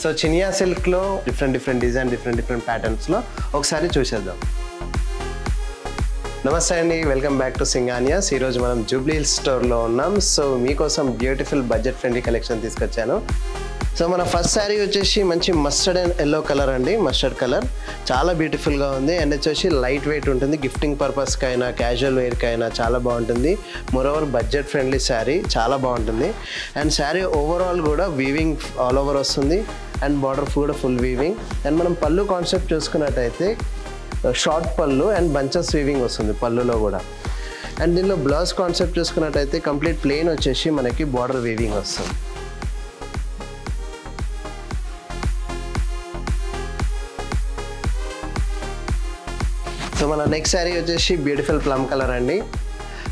So Chiniya సిల్క్లో different design different ప్యాటర్న్స్లో ఒకసారి చూసేద్దాం. నమస్తే అండి, వెల్కమ్ బ్యాక్ టు సింగానియాస్. ఈరోజు మనం జూబ్లీ హిల్స్ స్టోర్లో ఉన్నాం. సో మీకోసం బ్యూటిఫుల్ బడ్జెట్ ఫ్రెండ్లీ కలెక్షన్ తీసుకొచ్చాను. సో మన ఫస్ట్ శారీ వచ్చేసి మంచి మస్టర్డ్ అండ్ ఎల్లో కలర్ అండి. మస్టర్డ్ కలర్ చాలా బ్యూటిఫుల్గా ఉంది అండ్ వచ్చేసి లైట్ వెయిట్ ఉంటుంది. గిఫ్టింగ్ పర్పస్కి అయినా క్యాజువల్ వేర్కి అయినా చాలా బాగుంటుంది. మోరోవర్ బడ్జెట్ ఫ్రెండ్లీ శారీ, చాలా బాగుంటుంది. అండ్ శారీ ఓవరాల్ కూడా వీవింగ్ ఆల్ ఓవర్ వస్తుంది అండ్ బార్డర్ కూడా ఫుల్ వీవింగ్. అండ్ మనం పళ్ళు కాన్సెప్ట్ చూసుకున్నట్టయితే షార్ట్ పళ్ళు అండ్ బంచెస్ వీవింగ్ వస్తుంది పళ్ళులో కూడా. అండ్ దీనిలో బ్లౌజ్ కాన్సెప్ట్ చూసుకున్నట్టయితే కంప్లీట్ ప్లెయిన్ వచ్చేసి మనకి బార్డర్ వీవింగ్ వస్తుంది. సో మన నెక్స్ట్ శారీ వచ్చేసి బ్యూటిఫుల్ ప్లమ్ కలర్ అండి.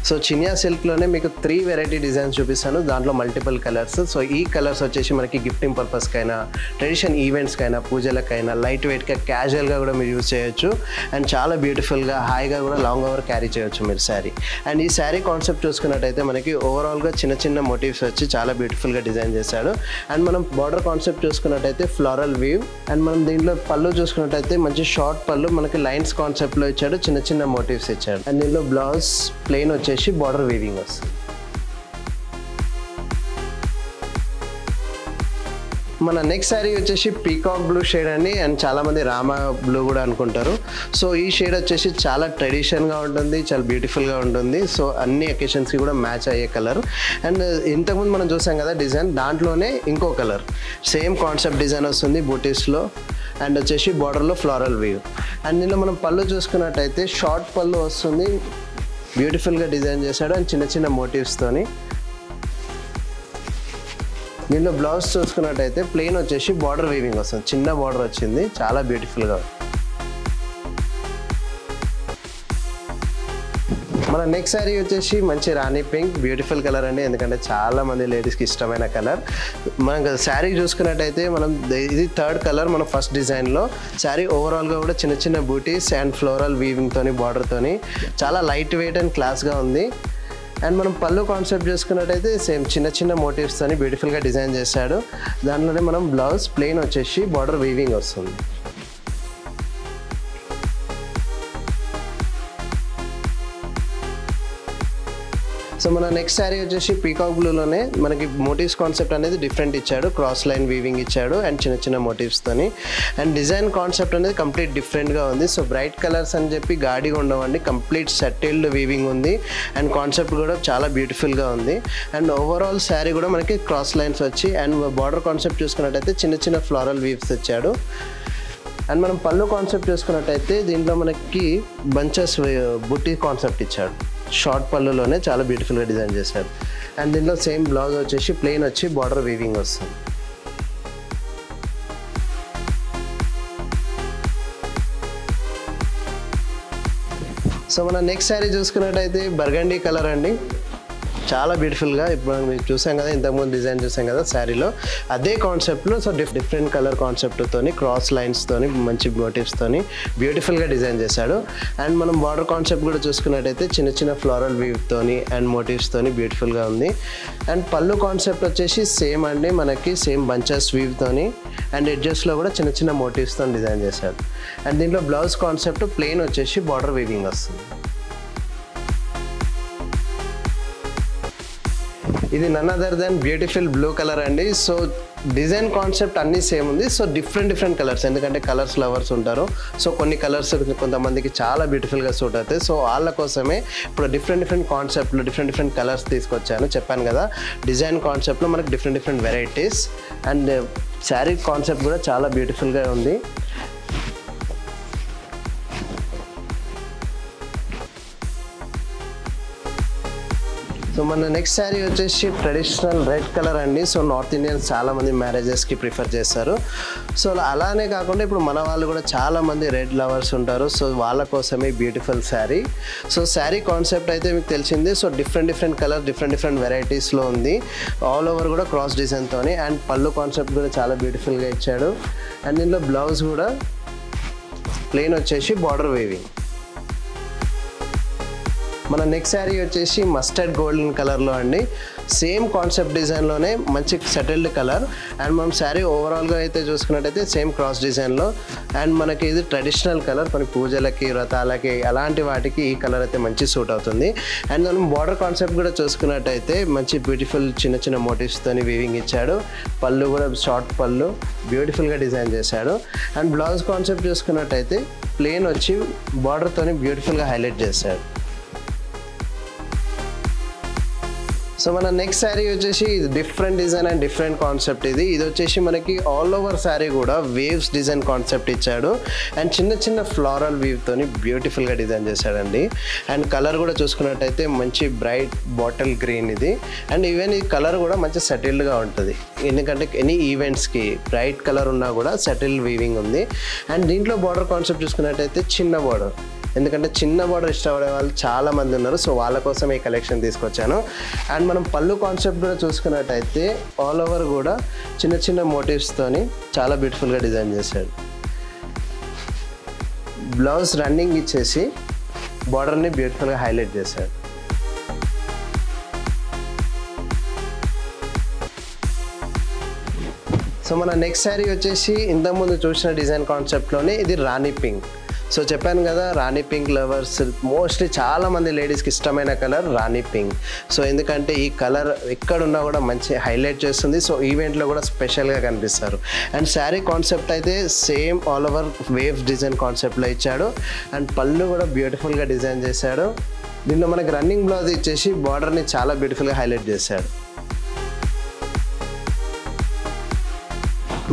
సో చినియా సిల్క్లోనే మీకు 3 వెరైటీ డిజైన్స్ చూపిస్తాను, దాంట్లో మల్టిపుల్ కలర్స్. సో ఈ కలర్స్ వచ్చేసి మనకి గిఫ్టింగ్ పర్పస్కైనా, ట్రెడిషన్ ఈవెంట్స్కైనా, పూజలకైనా, లైట్ వెయిట్గా క్యాజువల్గా కూడా మీరు యూజ్ చేయొచ్చు. అండ్ చాలా బ్యూటిఫుల్గా హాయిగా కూడా లాంగ్ ఓవర్ క్యారీ చేయొచ్చు మీరు శారీ. అండ్ ఈ శారీ కాన్సెప్ట్ చూసుకున్నట్టయితే మనకి ఓవరాల్గా చిన్న మోటివ్స్ వచ్చి చాలా బ్యూటిఫుల్గా డిజైన్ చేశాడు. అండ్ మనం బార్డర్ కాన్సెప్ట్ చూసుకున్నట్టయితే ఫ్లోరల్ వీవ్. అండ్ మనం దీంట్లో పళ్ళు చూసుకున్నట్టయితే మంచి షార్ట్ పళ్ళు మనకి లైన్స్ కాన్సెప్ట్లో ఇచ్చాడు, చిన్న మోటివ్స్ ఇచ్చాడు. అండ్ దీనిలో బ్లౌజ్ ప్లెయిన్ వచ్చేసి బార్డర్ వీవింగ్ వస్తుంది. మన నెక్స్ట్ శారీ వచ్చేసి పీకాక్ బ్లూ షేడ్ అండి. అండ్ చాలామంది రామా బ్లూ కూడా అనుకుంటారు. సో ఈ షేడ్ వచ్చేసి చాలా ట్రెడిషన్గా ఉంటుంది, చాలా బ్యూటిఫుల్గా ఉంటుంది. సో అన్ని అకేషన్స్కి కూడా మ్యాచ్ అయ్యే కలర్. అండ్ ఇంతకుముందు మనం చూసాం కదా డిజైన్, దాంట్లోనే ఇంకో కలర్ సేమ్ కాన్సెప్ట్ డిజైన్ వస్తుంది బూటీస్లో. అండ్ వచ్చేసి బార్డర్లో ఫ్లోరల్ వీవ్. అండ్ దీనిలో మనం పళ్ళు చూసుకున్నట్టయితే షార్ట్ పళ్ళు వస్తుంది, బ్యూటిఫుల్గా డిజైన్ చేశాడు అండ్ చిన్న మోటివ్స్తోని. దీనిలో బ్లౌజ్ చూసుకున్నట్టయితే ప్లెయిన్ వచ్చేసి బార్డర్ వీవింగ్ వస్తుంది, చిన్న బార్డర్ వచ్చింది, చాలా బ్యూటిఫుల్గా. మన నెక్స్ట్ శారీ వచ్చేసి మంచి రాణి పింక్, బ్యూటిఫుల్ కలర్ అండి. ఎందుకంటే చాలా మంది లేడీస్కి ఇష్టమైన కలర్. మనం శారీ చూసుకున్నట్టయితే ఇది 3rd కలర్ మన ఫస్ట్ డిజైన్లో. శారీ ఓవరాల్గా కూడా చిన్న బూటీస్ అండ్ ఫ్లోరల్ వీవింగ్తోని, బార్డర్తోని చాలా లైట్ వెయిట్ అండ్ క్లాస్గా ఉంది. అండ్ మనం పళ్ళు కాన్సెప్ట్ చూసుకున్నట్టయితే సేమ్ చిన్న మోటివ్స్తోని బ్యూటిఫుల్గా డిజైన్ చేశాడు. దాంట్లోనే మనం బ్లౌజ్ ప్లెయిన్ వచ్చేసి బార్డర్ వీవింగ్ వస్తుంది. సో మన నెక్స్ట్ శారీ వచ్చేసి పీకాక్ బ్లూలోనే మనకి మోటివ్స్ కాన్సెప్ట్ అనేది డిఫరెంట్ ఇచ్చాడు, క్రాస్ లైన్ వీవింగ్ ఇచ్చాడు అండ్ చిన్న మోటివ్స్తోని. అండ్ డిజైన్ కాన్సెప్ట్ అనేది కంప్లీట్ డిఫరెంట్గా ఉంది. సో బ్రైట్ కలర్స్ అని చెప్పి గాడిగా ఉండవండి, కంప్లీట్ సెటిల్డ్ వీవింగ్ ఉంది అండ్ కాన్సెప్ట్ కూడా చాలా బ్యూటిఫుల్గా ఉంది. అండ్ ఓవరాల్ శారీ కూడా మనకి క్రాస్ లైన్స్ వచ్చి అండ్ బార్డర్ కాన్సెప్ట్ చూసుకున్నట్టయితే చిన్న ఫ్లోరల్ వీవ్స్ ఇచ్చాడు. అండ్ మనం పళ్ళు కాన్సెప్ట్ చూసుకున్నట్టయితే దీంట్లో మనకి బంచెస్ బుట్టి కాన్సెప్ట్ ఇచ్చాడు, షార్ట్ పళ్ళులోనే చాలా బ్యూటిఫుల్గా డిజైన్ చేశాడు. అండ్ దీంట్లో సేమ్ బ్లౌజ్ వచ్చేసి ప్లెయిన్ వచ్చి బార్డర్ వీవింగ్ వస్తుంది. సో మన నెక్స్ట్ శారీ చూసుకున్నట్టయితే బర్గండీ కలర్ అండి, చాలా బ్యూటిఫుల్గా. ఇప్పుడు మనం చూసాం కదా, ఇంతకుముందు డిజైన్ చూసాం కదా శారీలో, అదే కాన్సెప్ట్లో. సో డిఫరెంట్ కలర్ కాన్సెప్ట్తోని, క్రాస్ లైన్స్తోని, మంచి మోటివ్స్తోని బ్యూటిఫుల్గా డిజైన్ చేశాడు. అండ్ మనం బార్డర్ కాన్సెప్ట్ కూడా చూసుకున్నట్టయితే చిన్న ఫ్లోరల్ వీవ్తోని అండ్ మోటివ్స్తోని బ్యూటిఫుల్గా ఉంది. అండ్ పళ్ళు కాన్సెప్ట్ వచ్చేసి సేమ్ అండి, మనకి సేమ్ బంచెస్ వీవ్తోని అండ్ ఎడ్జెస్లో కూడా చిన్న మోటివ్స్తో డిజైన్ చేశాడు. అండ్ దీంట్లో బ్లౌజ్ కాన్సెప్ట్ ప్లెయిన్ వచ్చేసి బార్డర్ వీవింగ్ వస్తుంది. ఇది none other than beautiful blue colour అండి. సో డిజైన్ కాన్సెప్ట్ అన్నీ సేమ్ ఉంది. సో డిఫరెంట్ కలర్స్, ఎందుకంటే కలర్స్ లవర్స్ ఉంటారు. సో కొన్ని కలర్స్ కొంతమందికి చాలా బ్యూటిఫుల్గా సూట్ అవుతాయి. సో వాళ్ళ కోసమే ఇప్పుడు డిఫరెంట్ కాన్సెప్ట్లో డిఫరెంట్ కలర్స్ తీసుకొచ్చాను. చెప్పాను కదా, డిజైన్ కాన్సెప్ట్లో మనకి different varieties. And sari concept కూడా చాలా బ్యూటిఫుల్గా ఉంది. సో మన నెక్స్ట్ శారీ వచ్చేసి ట్రెడిషనల్ రెడ్ కలర్ అండి. సో నార్త్ ఇండియన్స్ చాలామంది మ్యారేజెస్కి ప్రిఫర్ చేస్తారు. సో అలానే కాకుండా ఇప్పుడు మన వాళ్ళు కూడా చాలామంది రెడ్ లవర్స్ ఉంటారు. సో వాళ్ళ కోసమే beautiful sari. So sari concept అయితే మీకు తెలిసింది. సో డిఫరెంట్ కలర్ డిఫరెంట్ వెరైటీస్లో ఉంది. ఆల్ ఓవర్ కూడా క్రాస్ డిజైన్తో. అండ్ పళ్ళు కాన్సెప్ట్ కూడా చాలా బ్యూటిఫుల్గా ఇచ్చాడు. అండ్ దీనిలో బ్లౌజ్ కూడా ప్లెయిన్ వచ్చేసి బార్డర్ వీవింగ్. మన నెక్స్ట్ శారీ వచ్చేసి మస్టర్డ్ గోల్డెన్ కలర్లో అండి. సేమ్ కాన్సెప్ట్ డిజైన్లోనే మంచి సెటిల్డ్ కలర్. అండ్ మనం శారీ ఓవరాల్గా అయితే చూసుకున్నట్టయితే సేమ్ క్రాస్ డిజైన్లో. అండ్ మనకి ఇది ట్రెడిషనల్ కలర్, కొన్ని పూజలకి వ్రతాలకి అలాంటి వాటికి ఈ కలర్ అయితే మంచి సూట్ అవుతుంది. అండ్ మనం బార్డర్ కాన్సెప్ట్ కూడా చూసుకున్నట్టయితే మంచి బ్యూటిఫుల్ చిన్న చిన్న మోటివ్స్తోని వీవింగ్ ఇచ్చాడు. పళ్ళు కూడా షార్ట్ పళ్ళు బ్యూటిఫుల్గా డిజైన్ చేశాడు. అండ్ బ్లౌజ్ కాన్సెప్ట్ చూసుకున్నట్టయితే ప్లెయిన్ వచ్చి బార్డర్తోని బ్యూటిఫుల్గా హైలైట్ చేశాడు. సో మన నెక్స్ట్ శారీ వచ్చేసి different design and different concept. ఇది వచ్చేసి మనకి ఆల్ ఓవర్ శారీ కూడా వేవ్స్ డిజైన్ కాన్సెప్ట్ ఇచ్చాడు. అండ్ చిన్న చిన్న ఫ్లోరల్ వీవ్తోని బ్యూటిఫుల్గా డిజైన్ చేశాడండి. అండ్ కలర్ కూడా చూసుకున్నట్టయితే మంచి బ్రైట్ బాటిల్ గ్రీన్ ఇది. అండ్ ఈవెన్ ఈ కలర్ కూడా మంచి సెటిల్డ్గా ఉంటుంది, ఎందుకంటే ఎనీ ఈవెంట్స్కి బ్రైట్ కలర్ ఉన్నా కూడా సెటిల్ వీవింగ్ ఉంది. అండ్ దీంట్లో బార్డర్ కాన్సెప్ట్ చూసుకున్నట్టయితే చిన్న బార్డర్, ఎందుకంటే చిన్న బార్డర్ ఇష్టపడే వాళ్ళు చాలామంది ఉన్నారు. సో వాళ్ళ కోసం ఈ కలెక్షన్ తీసుకొచ్చాను. అండ్ మనం పళ్ళు కాన్సెప్ట్ కూడా చూసుకున్నట్టయితే ఆల్ ఓవర్ కూడా చిన్న చిన్న మోటివ్స్తోని చాలా బ్యూటిఫుల్గా డిజైన్ చేశాడు. బ్లౌజ్ రన్నింగ్ ఇచ్చేసి బార్డర్ని బ్యూటిఫుల్గా హైలైట్ చేశాడు. సో మన నెక్స్ట్ శారీ వచ్చేసి ఇంతకుముందు చూసిన డిజైన్ కాన్సెప్ట్లోనే ఇది రాణి పింక్. సో చెప్పాను కదా, రాణి పింక్ లవర్స్ మోస్ట్లీ చాలామంది లేడీస్కి ఇష్టమైన కలర్ రాణి పింక్. సో ఎందుకంటే ఈ కలర్ ఎక్కడున్నా కూడా మంచి హైలైట్ చేస్తుంది. సో ఈవెంట్లో కూడా స్పెషల్గా కనిపిస్తారు. అండ్ శారీ కాన్సెప్ట్ అయితే same all over waves design కాన్సెప్ట్లో ఇచ్చాడు. అండ్ పళ్ళు కూడా బ్యూటిఫుల్గా డిజైన్ చేశాడు. దీనిలో మనకి రన్నింగ్ బ్లౌజ్ ఇచ్చేసి బార్డర్ని చాలా బ్యూటిఫుల్గా హైలైట్ చేశాడు.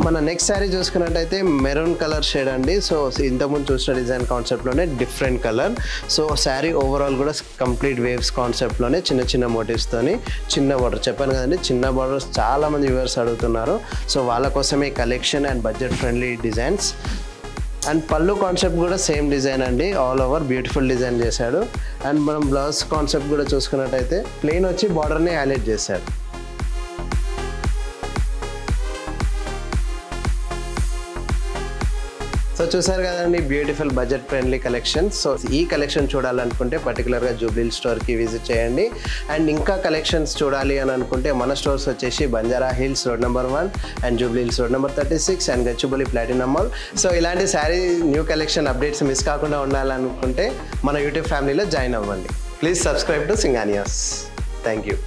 మన నెక్స్ట్ శారీ చూసుకున్నట్టయితే మెరూన్ కలర్ షేడ్ అండి. సో ఇంతకుముందు చూసిన డిజైన్ కాన్సెప్ట్లోనే different colour. So sari overall కూడా కంప్లీట్ వేవ్స్ కాన్సెప్ట్లోనే చిన్న చిన్న మోటివ్స్తోని చిన్న బార్డర్. చెప్పాను కదండి, చిన్న బార్డర్స్ చాలామంది వ్యూవర్స్ అడుగుతున్నారు. సో వాళ్ళ కోసమే collection and budget friendly designs. And పళ్ళు కాన్సెప్ట్ కూడా సేమ్ డిజైన్ అండి, ఆల్ ఓవర్ బ్యూటిఫుల్ డిజైన్ చేశాడు. అండ్ మనం బ్లౌజ్ కాన్సెప్ట్ కూడా చూసుకున్నట్టయితే ప్లెయిన్ వచ్చి బార్డర్ని హైలైట్ చేశాడు. సో చూసారు కదండి beautiful budget friendly collection. So ఈ కలెక్షన్ చూడాలనుకుంటే పర్టికులర్గా జూబ్లీ స్టోర్కి విజిట్ చేయండి. అండ్ ఇంకా కలెక్షన్స్ చూడాలి అని అనుకుంటే మన స్టోర్స్ వచ్చేసి Banjara Hills road number 1 and Jubilee Hills road number 36 and Gachibowli platinum mall. So ఇలాంటి sari new collection updates miss కాకుండా ఉండాలనుకుంటే మన యూట్యూబ్ ఫ్యామిలీలో జాయిన్ అవ్వండి. Please subscribe to Singhania's. Thank you.